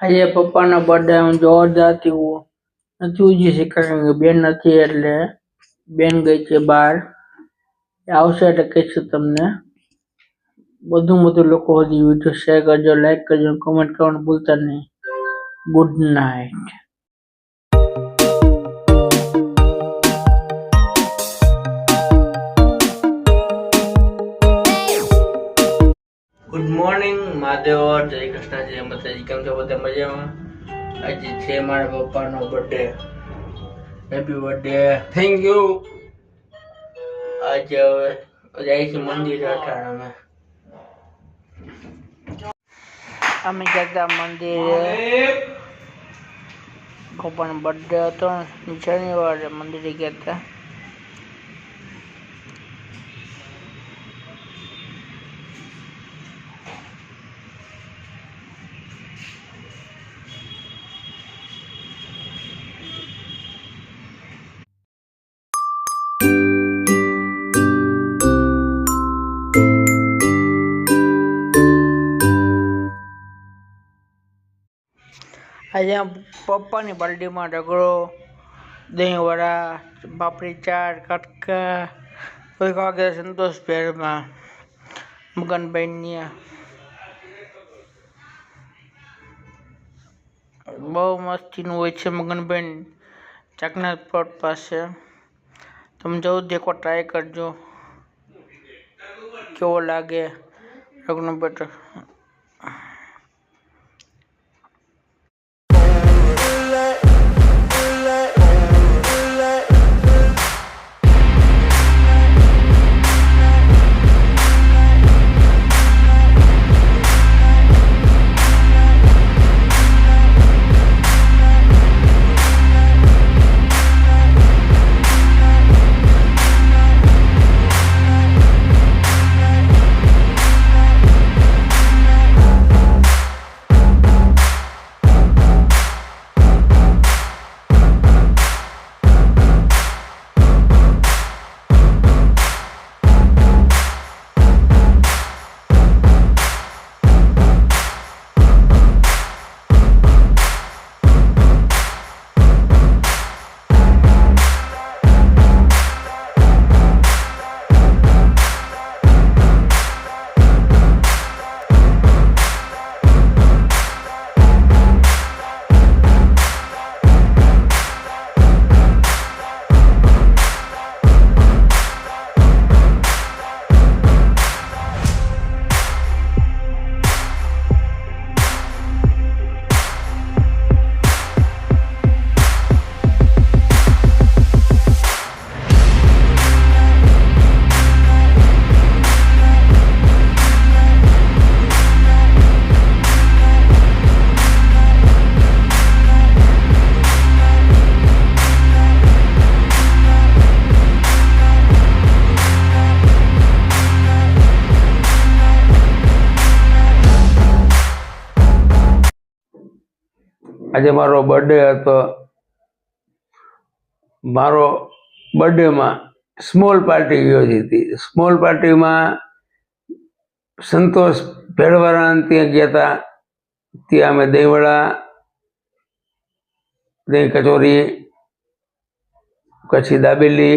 આજે પપ્પાનો બર્થડે હું જોરદારથી નથી ઉજવી શકી કારણ કે બેન નથી એટલે બેન ગઈ છે બહાર. આવશે એટલે કહીશું તમને. વધુ લોકો સુધી વિડીયો શેર કરજો, લાઈક કરજો, કમેન્ટ કરવાનું ભૂલતા નહીં. Good night. Good morning Mahadev, જય કૃષ્ણ, જય માતાજી. કેમ છો બધા? મજામાં? આજે છે મારા પપ્પાનો birthday. Happy birthday. Thank you. આજે હવે જાય છે મંદિરે. અઠાણ અમે જતા મંદિરે. પપ્પાનો બર્થડે હતો, શનિવારે મંદિરે ગયા હતા. આજે પપ્પાની બાલડીમાં રગડો, દહીંવડા, પાપડી ચાટ, કટકા, કોઈ વાગે સંતોષ ભેરમાં મગનભાઈની બહુ મસ્તીનું હોય છે. મગનભાઈ ચાકના પ્લોટ પાસે તમે જવું દેખો, ટ્રાય કરજો કેવો લાગે રગનો બેટર. આજે મારો બર્થડે હતો. મારો બર્થડેમાં સ્મોલ પાર્ટી યોજી હતી. સ્મોલ પાર્ટીમાં સંતોષ ભેળવાળા ત્યાં ગયા હતા. ત્યાં અમે દહીંવડા, દહીં કચોરી, પછી દાબેલી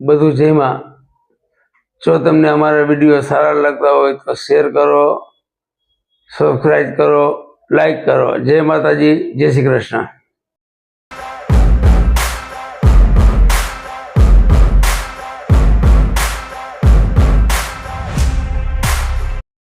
બધું જમ્યા. જો તમને અમારા વિડીયો સારા લાગતા હોય તો શેર કરો, સબસ્ક્રાઈબ કરો, લાઈક કરો. જય માતાજી, જય શ્રી કૃષ્ણ.